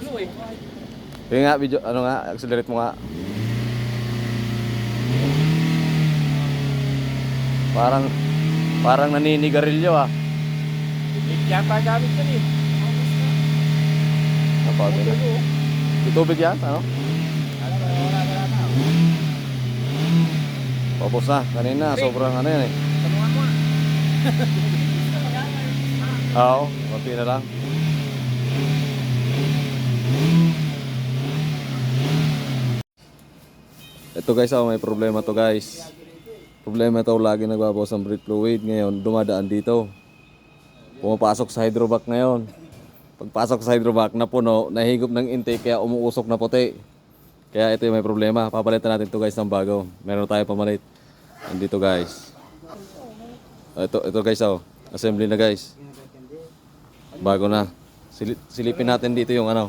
Gulo eh. Kaya nga, video, ano nga, accelerate mo nga. Parang, parang naninigarilyo ah. Yata gamit yan eh. Napagod na. May tubig yan, ano? Tapos na, kanina, sobrang ano yan eh. Tanungan mo ah. Oo, konti na lang. Ito guys, may problema to guys. Problema to, lagi nagbabawas ang brake fluid. Ngayon, dumadaan dito. Pumapasok sa hydrovac ngayon. Pagpasok sa hydrovac na puno, nahigop ng intake kaya umuusok na puti. Kaya ito yung may problema. Papalitan natin to guys ng bago. Meron tayo pamalit. Andito guys. Ito guys assembly na guys. Bago na. Silipin natin dito yung ano.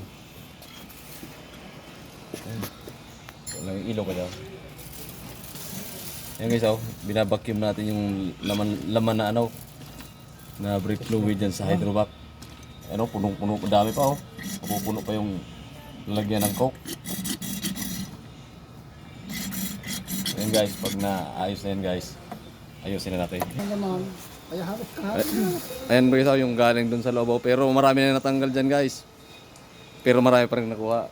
Walang ilong ka daw. Ayan guys binabacuum natin yung laman na ano na brake fluid dyan sa hydrovac. Ano, punong-puno, dami pa Pupuno pa yung lalagyan ng coke. Ayan guys, pag naayos na yan guys, ayusin na natin. Ayan guys yung galing dun sa loob pero marami na natanggal dyan guys. Pero marami pa rin nakuha.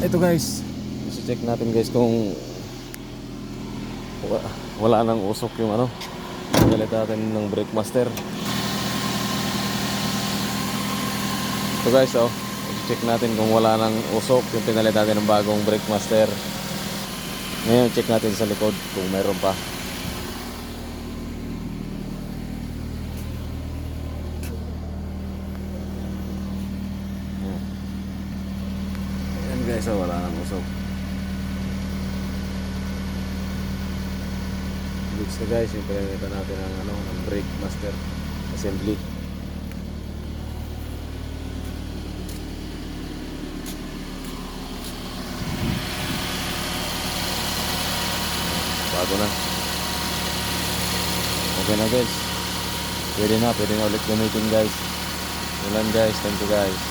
Ito guys, i-check natin guys kung wala nang usok yung ano. Galit natin ng brake master. Ito guys i-check natin kung wala nang usok yung pinalit natin ng bagong brake master. Ngayon check natin sa likod kung meron pa. Ayan guys wala nang usok. Goods na guys yung pinalitan natin ng brake master assembly. Bago na. Okay na guys. Pwede na ulit gamitin guys. Ulan guys, thank you guys.